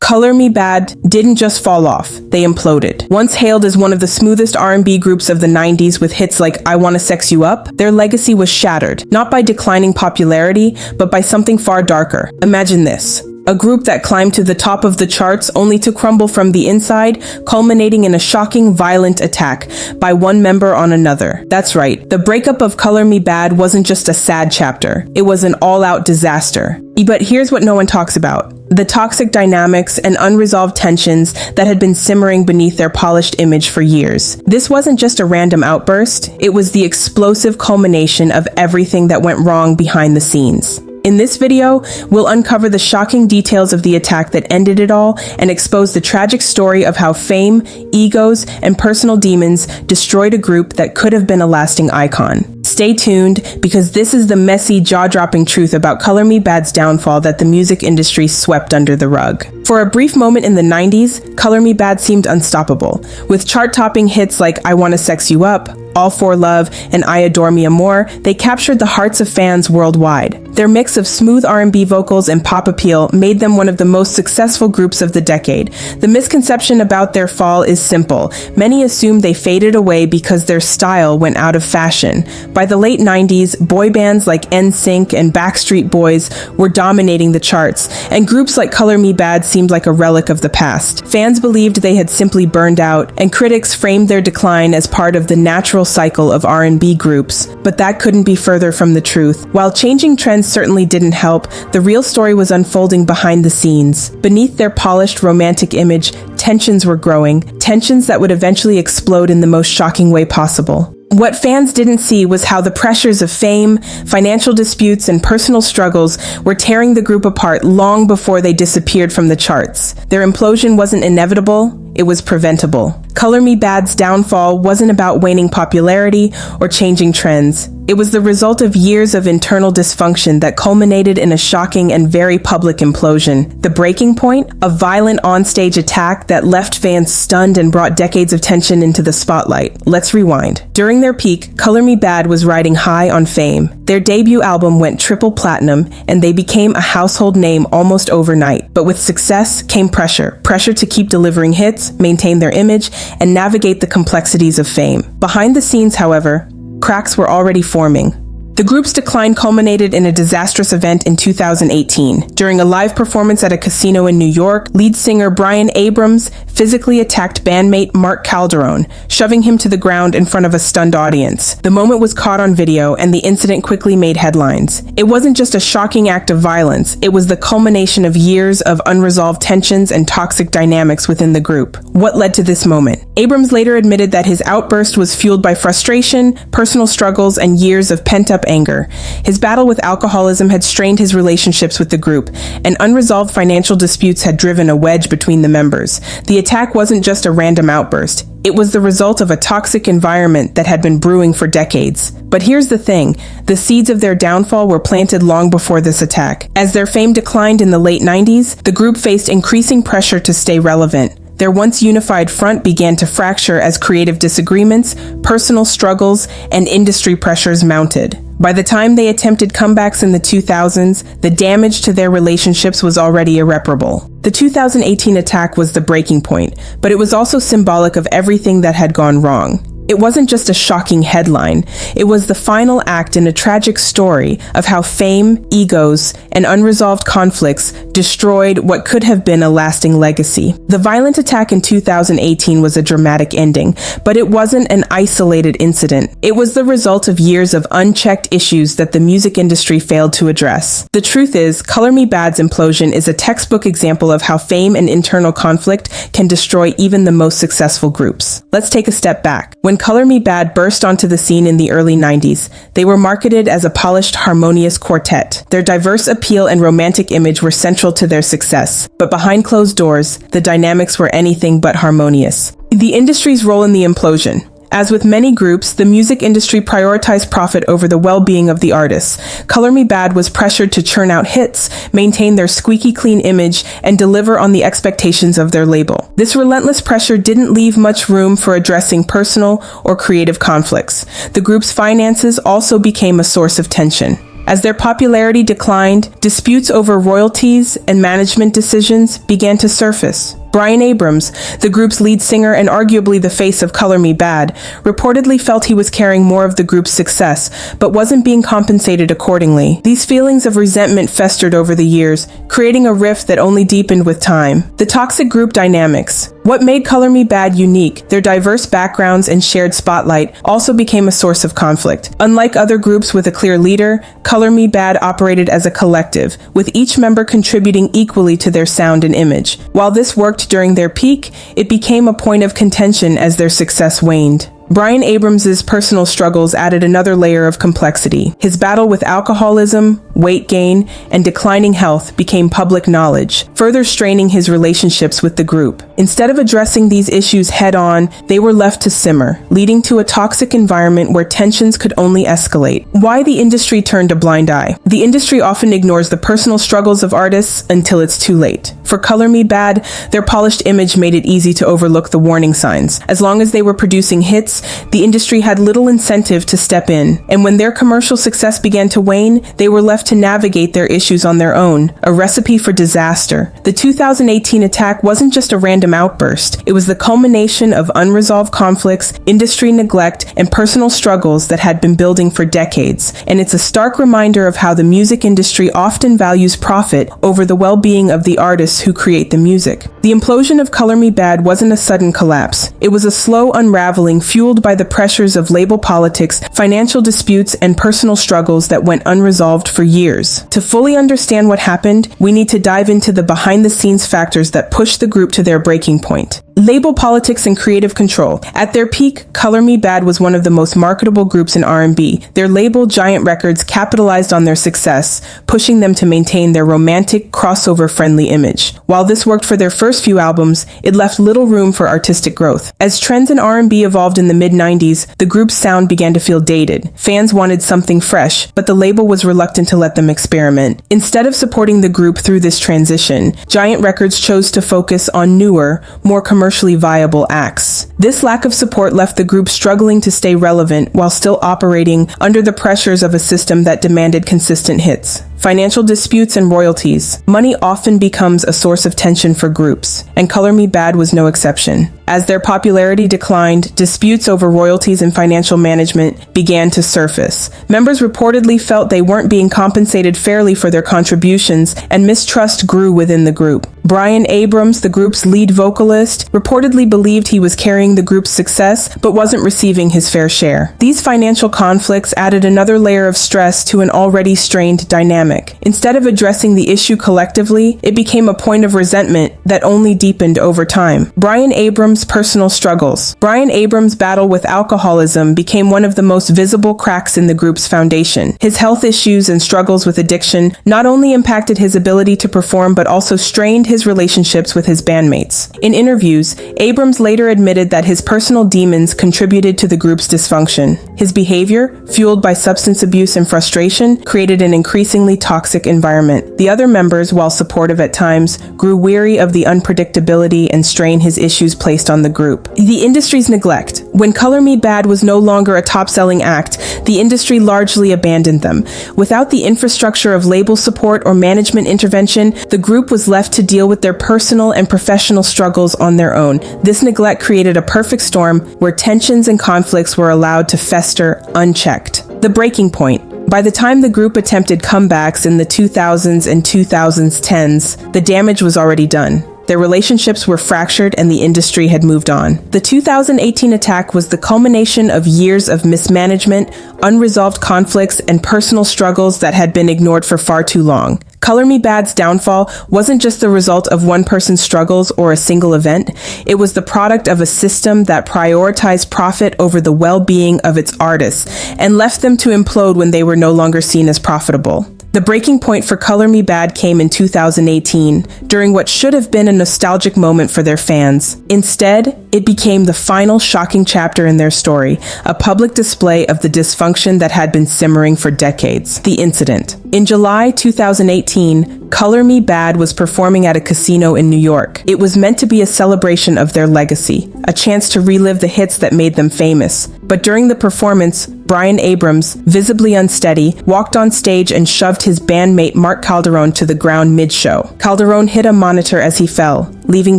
Color Me Bad didn't just fall off, they imploded. Once hailed as one of the smoothest R&B groups of the 90s with hits like I Wanna Sex You Up, their legacy was shattered, not by declining popularity, but by something far darker. Imagine this. A group that climbed to the top of the charts only to crumble from the inside, culminating in a shocking, violent attack by one member on another. That's right, the breakup of Color Me Bad wasn't just a sad chapter, it was an all-out disaster. But here's what no one talks about. The toxic dynamics and unresolved tensions that had been simmering beneath their polished image for years. This wasn't just a random outburst, it was the explosive culmination of everything that went wrong behind the scenes. In this video, we'll uncover the shocking details of the attack that ended it all and expose the tragic story of how fame, egos, and personal demons destroyed a group that could have been a lasting icon. Stay tuned, because this is the messy, jaw-dropping truth about Color Me Bad's downfall that the music industry swept under the rug. For a brief moment in the 90s, Color Me Bad seemed unstoppable. With chart-topping hits like I Wanna Sex You Up, All For Love, and I Adore Me Amor, they captured the hearts of fans worldwide. Their mix of smooth R&B vocals and pop appeal made them one of the most successful groups of the decade. The misconception about their fall is simple. Many assume they faded away because their style went out of fashion. By the late 90s, boy bands like NSYNC and Backstreet Boys were dominating the charts, and groups like Color Me Bad seemed like a relic of the past. Fans believed they had simply burned out, and critics framed their decline as part of the natural cycle of R&B groups, but that couldn't be further from the truth. While changing trends certainly didn't help, the real story was unfolding behind the scenes. Beneath their polished romantic image, tensions were growing, tensions that would eventually explode in the most shocking way possible. What fans didn't see was how the pressures of fame, financial disputes, and personal struggles were tearing the group apart long before they disappeared from the charts. Their implosion wasn't inevitable, it was preventable. Color Me Bad's downfall wasn't about waning popularity or changing trends. It was the result of years of internal dysfunction that culminated in a shocking and very public implosion. The breaking point? A violent onstage attack that left fans stunned and brought decades of tension into the spotlight. Let's rewind. During their peak, Color Me Bad was riding high on fame. Their debut album went triple platinum, and they became a household name almost overnight. But with success came pressure. Pressure to keep delivering hits, maintain their image, and navigate the complexities of fame. Behind the scenes, however, cracks were already forming. The group's decline culminated in a disastrous event in 2018. During a live performance at a casino in New York, lead singer Bryan Abrams physically attacked bandmate Mark Calderone, shoving him to the ground in front of a stunned audience. The moment was caught on video, and the incident quickly made headlines. It wasn't just a shocking act of violence, it was the culmination of years of unresolved tensions and toxic dynamics within the group. What led to this moment? Abrams later admitted that his outburst was fueled by frustration, personal struggles, and years of pent-up anger. His battle with alcoholism had strained his relationships with the group, and unresolved financial disputes had driven a wedge between the members. The attack wasn't just a random outburst. It was the result of a toxic environment that had been brewing for decades. But here's the thing, the seeds of their downfall were planted long before this attack. As their fame declined in the late 90s, the group faced increasing pressure to stay relevant. Their once unified front began to fracture as creative disagreements, personal struggles, and industry pressures mounted. By the time they attempted comebacks in the 2000s, the damage to their relationships was already irreparable. The 2018 attack was the breaking point, but it was also symbolic of everything that had gone wrong. It wasn't just a shocking headline, it was the final act in a tragic story of how fame, egos, and unresolved conflicts destroyed what could have been a lasting legacy. The violent attack in 2018 was a dramatic ending, but it wasn't an isolated incident. It was the result of years of unchecked issues that the music industry failed to address. The truth is, Color Me Bad's implosion is a textbook example of how fame and internal conflict can destroy even the most successful groups. Let's take a step back. When Color Me Bad burst onto the scene in the early 90s, they were marketed as a polished, harmonious quartet. Their diverse appeal and romantic image were central to their success. But behind closed doors, the dynamics were anything but harmonious. The industry's role in the implosion. As with many groups, the music industry prioritized profit over the well-being of the artists. Color Me Bad was pressured to churn out hits, maintain their squeaky clean image, and deliver on the expectations of their label. This relentless pressure didn't leave much room for addressing personal or creative conflicts. The group's finances also became a source of tension. As their popularity declined, disputes over royalties and management decisions began to surface. Bryan Abrams, the group's lead singer and arguably the face of Color Me Bad, reportedly felt he was carrying more of the group's success, but wasn't being compensated accordingly. These feelings of resentment festered over the years, creating a rift that only deepened with time. The toxic group dynamics. What made Color Me Bad unique, their diverse backgrounds and shared spotlight, also became a source of conflict. Unlike other groups with a clear leader, Color Me Bad operated as a collective, with each member contributing equally to their sound and image. While this worked during their peak, it became a point of contention as their success waned. Bryan Abrams' personal struggles added another layer of complexity. His battle with alcoholism, weight gain, and declining health became public knowledge, further straining his relationships with the group. Instead of addressing these issues head-on, they were left to simmer, leading to a toxic environment where tensions could only escalate. Why the industry turned a blind eye? The industry often ignores the personal struggles of artists until it's too late. For Color Me Bad, their polished image made it easy to overlook the warning signs. As long as they were producing hits, the industry had little incentive to step in. And when their commercial success began to wane, they were left to navigate their issues on their own, a recipe for disaster. The 2018 attack wasn't just a random outburst. It was the culmination of unresolved conflicts, industry neglect, and personal struggles that had been building for decades. And it's a stark reminder of how the music industry often values profit over the well-being of the artists who create the music. The implosion of Color Me Bad wasn't a sudden collapse. It was a slow unraveling fueled by the pressures of label politics, financial disputes, and personal struggles that went unresolved for years. To fully understand what happened, we need to dive into the behind-the-scenes factors that pushed the group to their breaking point. Label politics and creative control. At their peak, Color Me Bad was one of the most marketable groups in R&B. Their label, Giant Records, capitalized on their success, pushing them to maintain their romantic, crossover-friendly image. While this worked for their first few albums, it left little room for artistic growth. As trends in R&B evolved in the mid-90s, the group's sound began to feel dated. Fans wanted something fresh, but the label was reluctant to let them experiment. Instead of supporting the group through this transition, Giant Records chose to focus on newer, more commercially viable acts. This lack of support left the group struggling to stay relevant while still operating under the pressures of a system that demanded consistent hits. Financial disputes and royalties. Money often becomes a source of tension for groups, and Color Me Bad was no exception. As their popularity declined, disputes over royalties and financial management began to surface. Members reportedly felt they weren't being compensated fairly for their contributions, and mistrust grew within the group. Bryan Abrams, the group's lead vocalist, reportedly believed he was carrying the group's success, but wasn't receiving his fair share. These financial conflicts added another layer of stress to an already strained dynamic. Instead of addressing the issue collectively, it became a point of resentment that only deepened over time. Bryan Abrams' personal struggles. Bryan Abrams' battle with alcoholism became one of the most visible cracks in the group's foundation. His health issues and struggles with addiction not only impacted his ability to perform but also strained his relationships with his bandmates. In interviews, Abrams later admitted that his personal demons contributed to the group's dysfunction. His behavior, fueled by substance abuse and frustration, created an increasingly toxic environment. The other members, while supportive at times, grew weary of the unpredictability and strain his issues placed on the group. The industry's neglect. When Color Me Bad was no longer a top-selling act, the industry largely abandoned them. Without the infrastructure of label support or management intervention, the group was left to deal with their personal and professional struggles on their own. This neglect created a perfect storm where tensions and conflicts were allowed to fester unchecked. The breaking point. By the time the group attempted comebacks in the 2000s and 2010s, the damage was already done. Their relationships were fractured and the industry had moved on. The 2018 attack was the culmination of years of mismanagement, unresolved conflicts, and personal struggles that had been ignored for far too long. Color Me Bad's downfall wasn't just the result of one person's struggles or a single event. It was the product of a system that prioritized profit over the well-being of its artists and left them to implode when they were no longer seen as profitable. The breaking point for Color Me Bad came in 2018, during what should have been a nostalgic moment for their fans. Instead, it became the final shocking chapter in their story, a public display of the dysfunction that had been simmering for decades. The incident. In July 2018, Color Me Bad was performing at a casino in New York. It was meant to be a celebration of their legacy, a chance to relive the hits that made them famous. But during the performance, Bryan Abrams, visibly unsteady, walked on stage and shoved his bandmate Mark Calderon to the ground mid-show. Calderon hit a monitor as he fell, leaving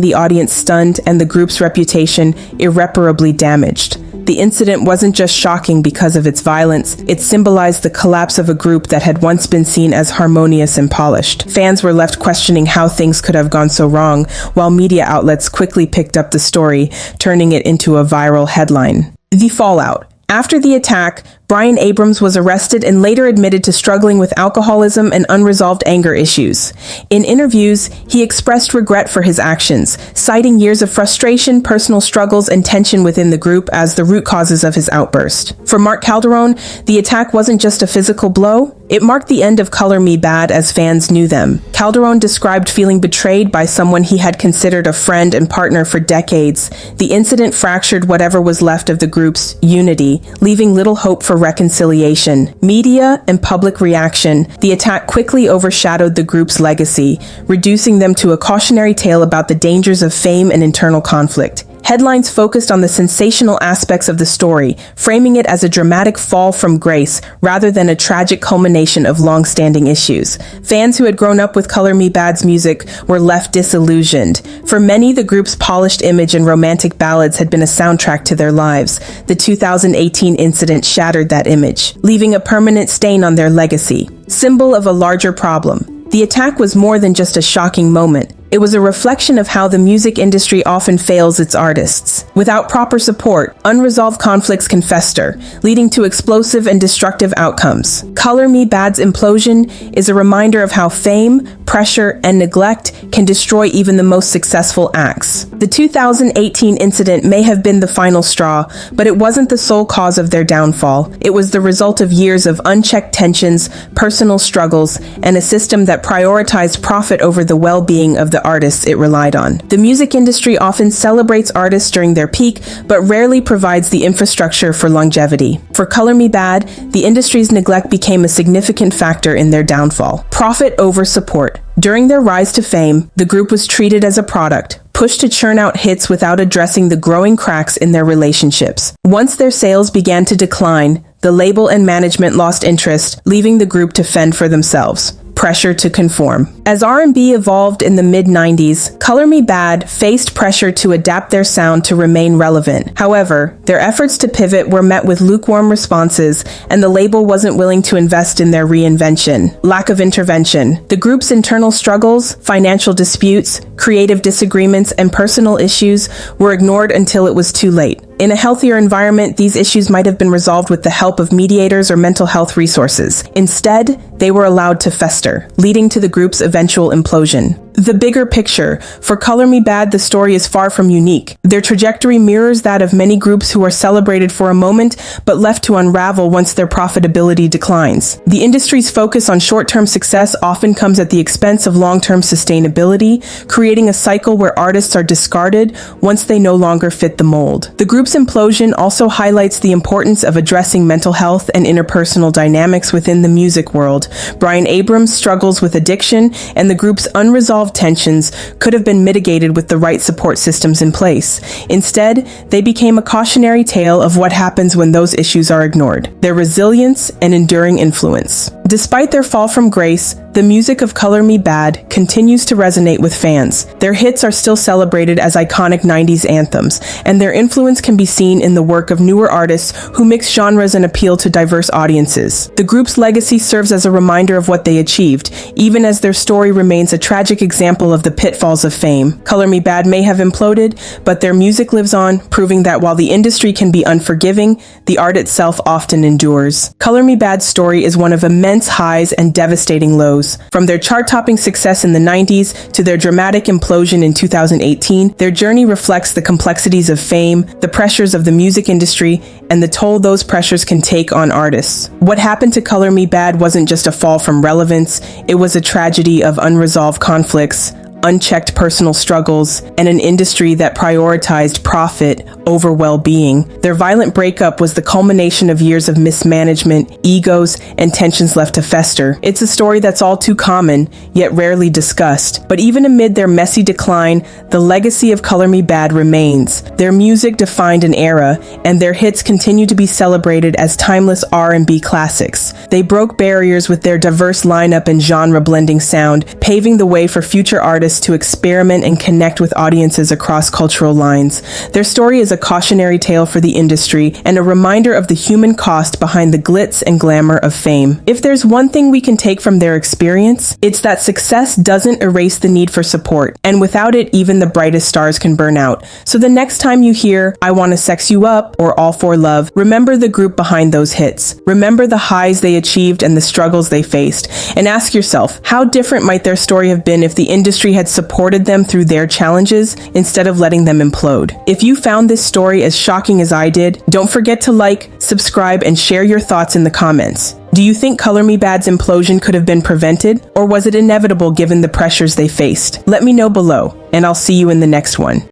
the audience stunned and the group's reputation irreparably damaged. The incident wasn't just shocking because of its violence, it symbolized the collapse of a group that had once been seen as harmonious and polished. Fans were left questioning how things could have gone so wrong, while media outlets quickly picked up the story, turning it into a viral headline. The fallout. After the attack, Bryan Abrams was arrested and later admitted to struggling with alcoholism and unresolved anger issues. In interviews, he expressed regret for his actions, citing years of frustration, personal struggles, and tension within the group as the root causes of his outburst. For Mark Calderon, the attack wasn't just a physical blow, it marked the end of Color Me Badd as fans knew them. Calderon described feeling betrayed by someone he had considered a friend and partner for decades. The incident fractured whatever was left of the group's unity, leaving little hope for reconciliation. Media and public reaction. The attack quickly overshadowed the group's legacy, reducing them to a cautionary tale about the dangers of fame and internal conflict. Headlines focused on the sensational aspects of the story, framing it as a dramatic fall from grace rather than a tragic culmination of long-standing issues. Fans who had grown up with Color Me Badd's music were left disillusioned. For many, the group's polished image and romantic ballads had been a soundtrack to their lives. The 2018 incident shattered that image, leaving a permanent stain on their legacy, symbol of a larger problem. The attack was more than just a shocking moment. It was a reflection of how the music industry often fails its artists. Without proper support, unresolved conflicts can fester, leading to explosive and destructive outcomes. Color Me Badd's implosion is a reminder of how fame, pressure, and neglect can destroy even the most successful acts. The 2018 incident may have been the final straw, but it wasn't the sole cause of their downfall. It was the result of years of unchecked tensions, personal struggles, and a system that prioritized profit over the well-being of the artists it relied on. The music industry often celebrates artists during their peak, but rarely provides the infrastructure for longevity. For Color Me Badd, the industry's neglect became a significant factor in their downfall. Profit over support. During their rise to fame, the group was treated as a product, pushed to churn out hits without addressing the growing cracks in their relationships. Once their sales began to decline, the label and management lost interest, leaving the group to fend for themselves. Pressure to conform. As R&B evolved in the mid-90s, Color Me Badd faced pressure to adapt their sound to remain relevant. However, their efforts to pivot were met with lukewarm responses, and the label wasn't willing to invest in their reinvention. Lack of intervention. The group's internal struggles, financial disputes, creative disagreements, and personal issues were ignored until it was too late. In a healthier environment, these issues might have been resolved with the help of mediators or mental health resources. Instead, they were allowed to fester, leading to the group's eventual implosion. The bigger picture. For Color Me Badd, the story is far from unique. Their trajectory mirrors that of many groups who are celebrated for a moment, but left to unravel once their profitability declines. The industry's focus on short-term success often comes at the expense of long-term sustainability, creating a cycle where artists are discarded once they no longer fit the mold. The group's implosion also highlights the importance of addressing mental health and interpersonal dynamics within the music world. Bryan Abrams struggles with addiction, and the group's unresolved tensions could have been mitigated with the right support systems in place. Instead, they became a cautionary tale of what happens when those issues are ignored, their resilience and enduring influence. Despite their fall from grace, the music of Color Me Badd continues to resonate with fans. Their hits are still celebrated as iconic 90s anthems, and their influence can be seen in the work of newer artists who mix genres and appeal to diverse audiences. The group's legacy serves as a reminder of what they achieved, even as their story remains a tragic example of the pitfalls of fame. Color Me Badd may have imploded, but their music lives on, proving that while the industry can be unforgiving, the art itself often endures. Color Me Badd's story is one of immense highs and devastating lows. From their chart-topping success in the 90s to their dramatic implosion in 2018, their journey reflects the complexities of fame, the pressures of the music industry, and the toll those pressures can take on artists. What happened to Color Me Badd wasn't just a fall from relevance, it was a tragedy of unresolved conflicts, unchecked personal struggles, and an industry that prioritized profit over well-being. Their violent breakup was the culmination of years of mismanagement, egos, and tensions left to fester. It's a story that's all too common, yet rarely discussed. But even amid their messy decline, the legacy of Color Me Badd remains. Their music defined an era, and their hits continue to be celebrated as timeless R&B classics. They broke barriers with their diverse lineup and genre-blending sound, paving the way for future artists to experiment and connect with audiences across cultural lines. Their story is a cautionary tale for the industry and a reminder of the human cost behind the glitz and glamour of fame. If there's one thing we can take from their experience, it's that success doesn't erase the need for support, and without it, even the brightest stars can burn out. So the next time you hear "I Wanna Sex You Up" or "All for Love," remember the group behind those hits. Remember the highs they achieved and the struggles they faced, and ask yourself, how different might their story have been if the industry had supported them through their challenges instead of letting them implode? If you found this story as shocking as I did, don't forget to like, subscribe, and share your thoughts in the comments. Do you think Color Me Badd's implosion could have been prevented, or was it inevitable given the pressures they faced? Let me know below, and I'll see you in the next one.